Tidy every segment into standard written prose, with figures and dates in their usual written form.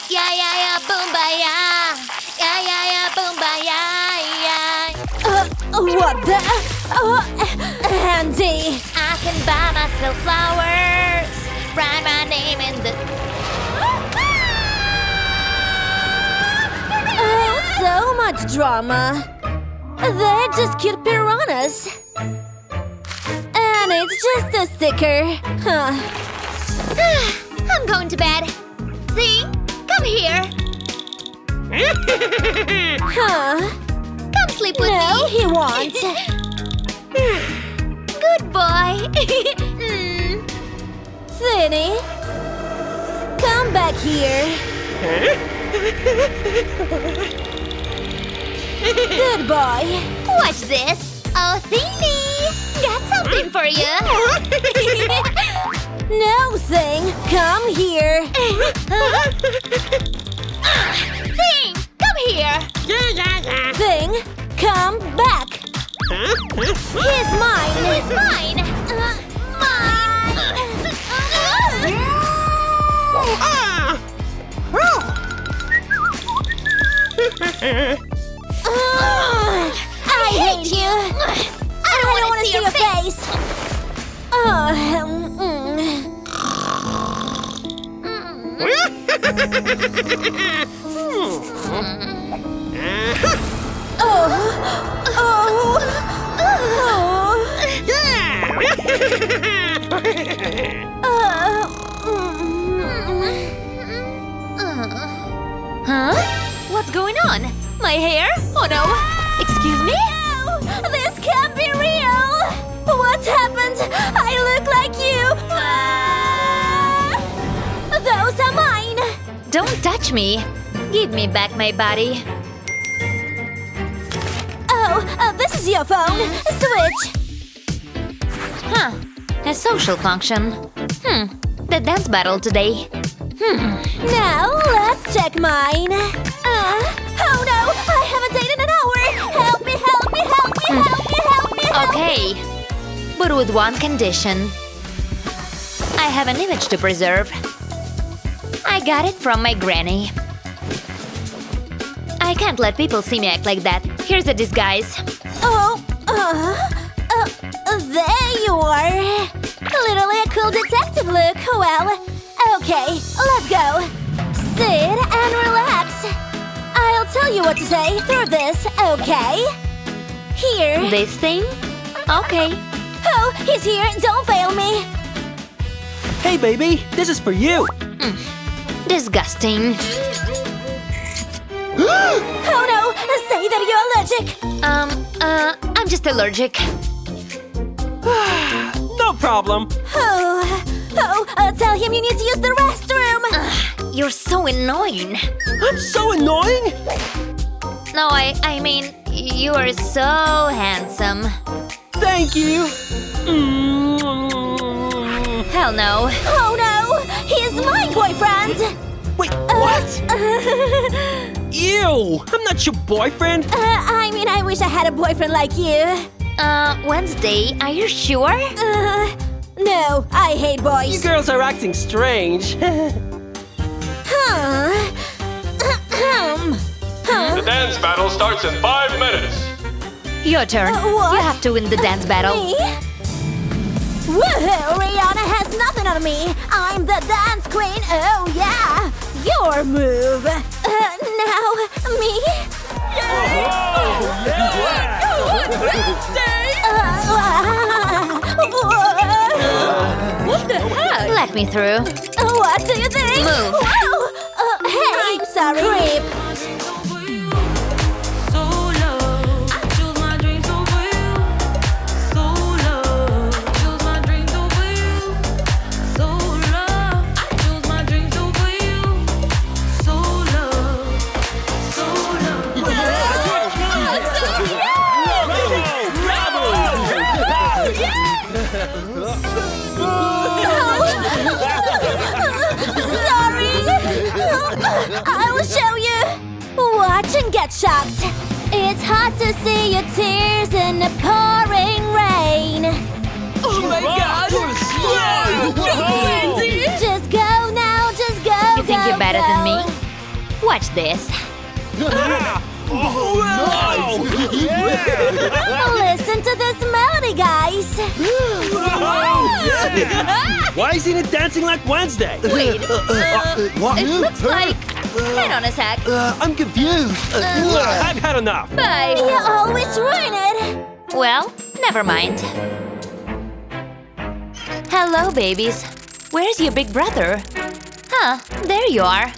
Yeah, yeah, yeah, boom, ba, yeah. Yeah, yeah, yeah, boom, ba, yeah, yeah. What the? Andy! I can buy myself flowers. Write my name in the... Oh, so much drama. They're just cute piranhas. And it's just a sticker. Huh. I'm going to bed. See? Come here. Huh? Come sleep with No, me. he won't. Good boy. Finny, come back here. Good boy. Watch this. Oh, Finny. Got something for you. No thing, come here. Thing, come here. Thing, come back. He's mine. It's mine. Mine. I hate you. I don't want to see your face. Huh? What's going on? My hair? Oh no! Excuse me? No, this can't be real. What happened? I look like you. Those are mine. Don't touch me. Give me back my body. Oh, this is your phone. Switch. Huh. A social function. The dance battle today. Now let's check mine. Oh no, I haven't dated in an hour. Help me, help me, help me, help me, help me, help me. Okay. But with one condition. I have an image to preserve. I got it from my granny. I can't let people see me act like that. Here's a disguise. Oh, there you are. Literally a cool detective look. Well, okay, let's go. Sit and relax. I'll tell you what to say through this, okay? Here. This thing? Okay. Oh, he's here. Don't fail me. Hey, baby, this is for you. Disgusting. Oh no, say that you're allergic. I'm just allergic. No problem. Tell him you need to use the restroom. You're so annoying. I'm so annoying. No, I mean, you are so handsome. Thank you. Hell no. Oh no, he's my boyfriend. Wait, what? Ew, I'm not your boyfriend. I mean, I wish I had a boyfriend like you. Wednesday, are you sure? No, I hate You boys. girls are acting strange. The dance battle starts in 5 minutes. Your turn. What? You have to win the dance battle. Me? Woohoo! Rihanna has nothing on me. I'm the dance queen. Oh yeah, your move. Now me. What the heck? Let me through. What do you think? Move. Whoa. Hey, I'm sorry. Creep. I will show you. Watch and get shocked. It's hard to see your tears in the pouring rain. Oh my God! Just go now, just go. You think go, you're better go. than me? Watch this. Listen to this melody, guys. Why is Enid dancing like Wednesday? Wait, What? it looks like... Hang on a sec. I'm confused. I've had enough. Bye. You always ruin it. Well, never mind. Hello, babies. Where's your big brother? Huh, there you are.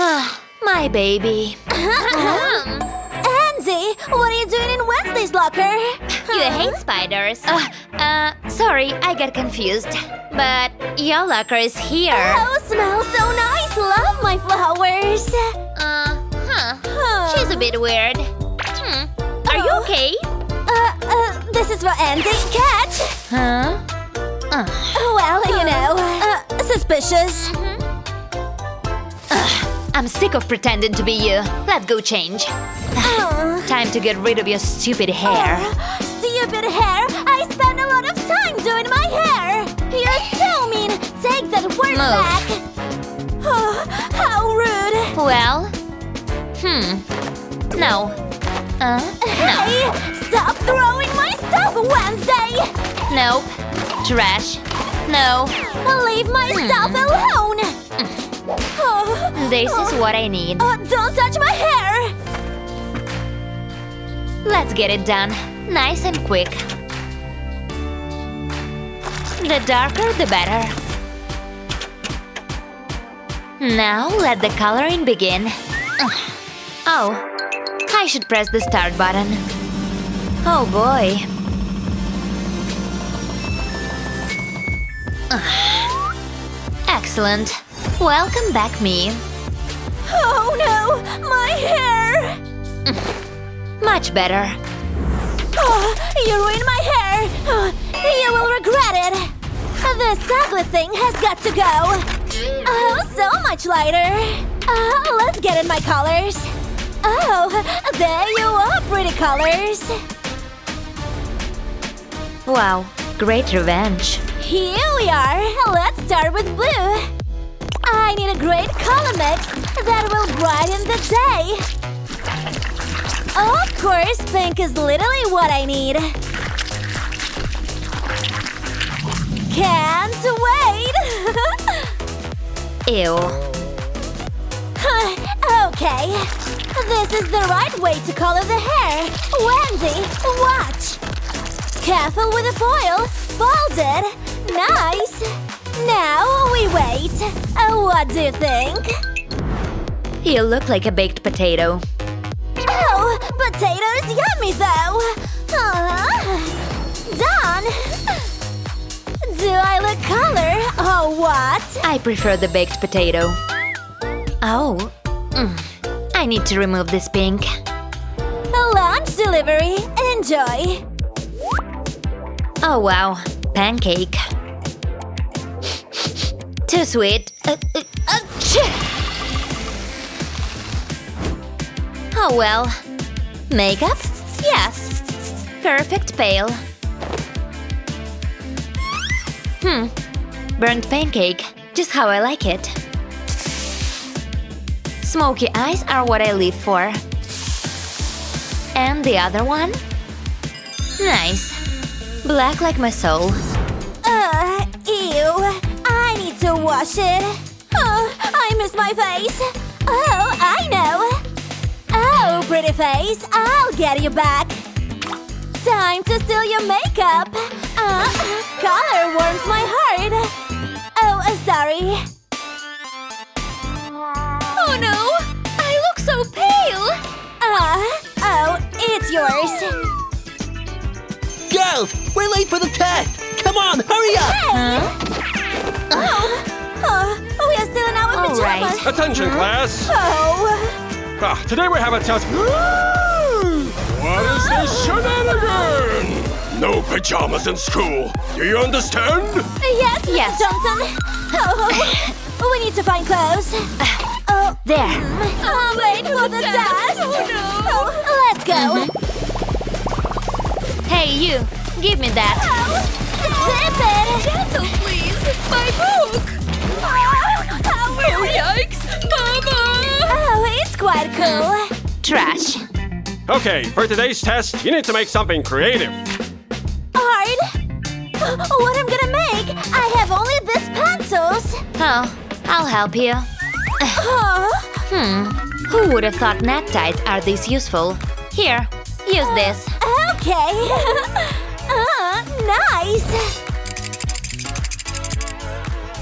Ah, my baby. Andy, what are you doing in Wednesday's locker? You hate spiders. Sorry, I got confused. But your locker is here. Oh, smells so nice. Love my flowers. She's a bit weird. Are you okay? This is for Andy. Catch. Huh? Well, you know, suspicious. I'm sick of pretending to be you. Let's go change. Time to get rid of your stupid hair. Stupid hair? I spend a lot of time doing my hair. You're so mean. Take that word back. Oh, how rude. Well, no. No. Hey, stop throwing my stuff, Wednesday. Nope. Trash. No. Leave my stuff alone. This is what I need. Don't touch my hair. Let's get it done. Nice and quick. The darker, the better. Now let the coloring begin. Oh, I should press the start button. Oh boy. Excellent. Welcome back, me. Oh no, my hair. Much better. Oh, you ruined my hair. You will regret it. This ugly thing has got to go. Oh, so much lighter. Let's get in my colors. Oh, there you are, pretty colors. Wow, great revenge. Here we are. Let's start with blue. I need a great color mix that will brighten the day. Of course, pink is literally what I need. Can't wait! Ew. Okay, this is the right way to color the hair. Wendy, watch! Careful with the foil. Folded. Nice. Now we wait. What do you think? You look like a baked potato. Oh, potatoes yummy though. Done. Do I look color or what? I prefer the baked potato. Oh, I need to remove this pink. Lunch delivery. Enjoy. Oh wow, pancake. Too sweet. Oh well. Makeup? Yes. Perfect pale. Burnt pancake. Just how I like it. Smoky eyes are what I live for. And the other one? Nice. Black like my soul. Ew. I need to wash it. Oh, I miss my face. Oh, I know. Oh, pretty face, I'll get you back. Time to steal your makeup. Color warms my heart. Oh, sorry. Oh no! I look so pale! Oh, it's yours. Girls, we're late for the test. Come on, hurry up. We are still in our All pajamas. right. Attention, class. Oh, Today we have a test. What is this shenanigan? No pajamas in school. Do you understand? yes, Yes. Johnson. Oh, we need to find clothes. There. Wait for the test. Oh, let's go. Hey, you. Give me that. Zip it. Gentle, please. My book. How rude. Yikes. Mama. Oh, Okay, for today's test, you need to make something creative. Art? What I'm gonna make? I have only these pencils. Oh, I'll help you. Oh, Who would have thought neckties are this useful? Here, use this. okay. Nice.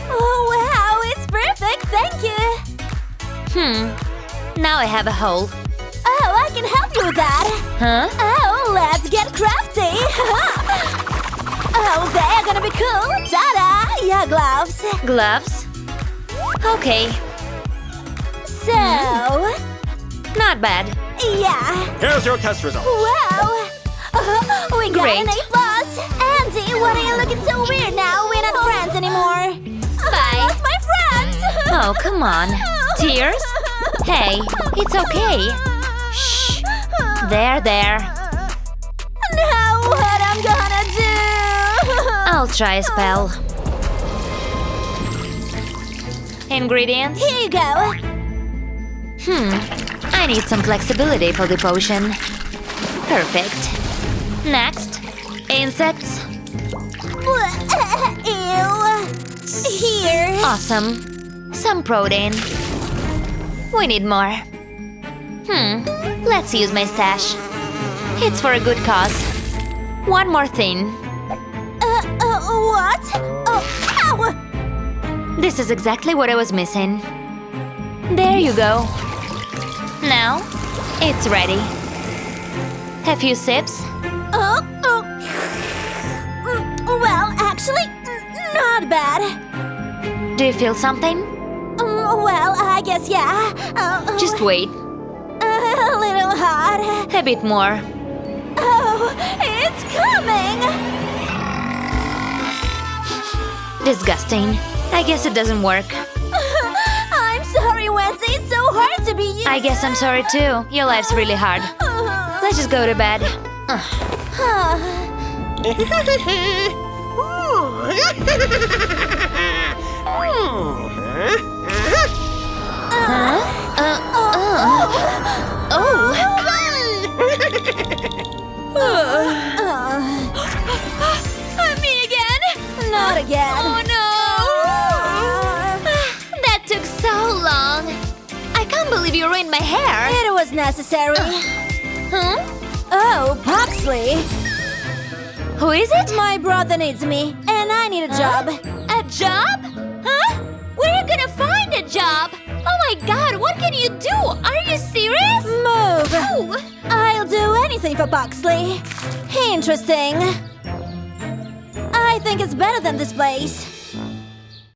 Oh, wow, it's perfect. Thank you. Now I have a hole. Oh, I can help you with that. Huh? Oh, let's get crafty. Oh, they're gonna be cool. Ta-da! Your gloves. Gloves? Okay, So, not bad. yeah. Here's your test results. Wow! We got Great. an A+. Andy, why are you looking so weird now? We're not friends anymore. Bye. Lost my friends! Oh, come on. Tears? Hey, it's okay. Shh. There. Now what I'm gonna do? I'll try a spell. Ingredients? Here you go. I need some flexibility for the potion. Perfect. Next, insects. Ew. Here. Awesome. Some protein. We need more. Let's use my stash. It's for a good cause. One more thing. What? Oh, ow! This is exactly what I was missing. There you go. Now, it's ready. A few sips. Well, actually, not bad. Do you feel something? Well, I guess yeah. Just wait. A little hot. A bit more. Oh, it's coming! Disgusting. I guess it doesn't work. I'm sorry, Wednesday. It's so hard to be you. I guess I'm sorry too. Your life's really hard. Let's just go to bed. Me again? Not again. Oh no! That took so long. I can't believe you ruined my hair. It was necessary. Huh? Oh, Pugsley. Who is it? My brother needs me, and I need a job. A job? Huh? Where are you gonna find a job? Oh my god, what can you do? Are you serious? Move. Oh. I'll do anything for Pugsley. Interesting. I think it's better than this place.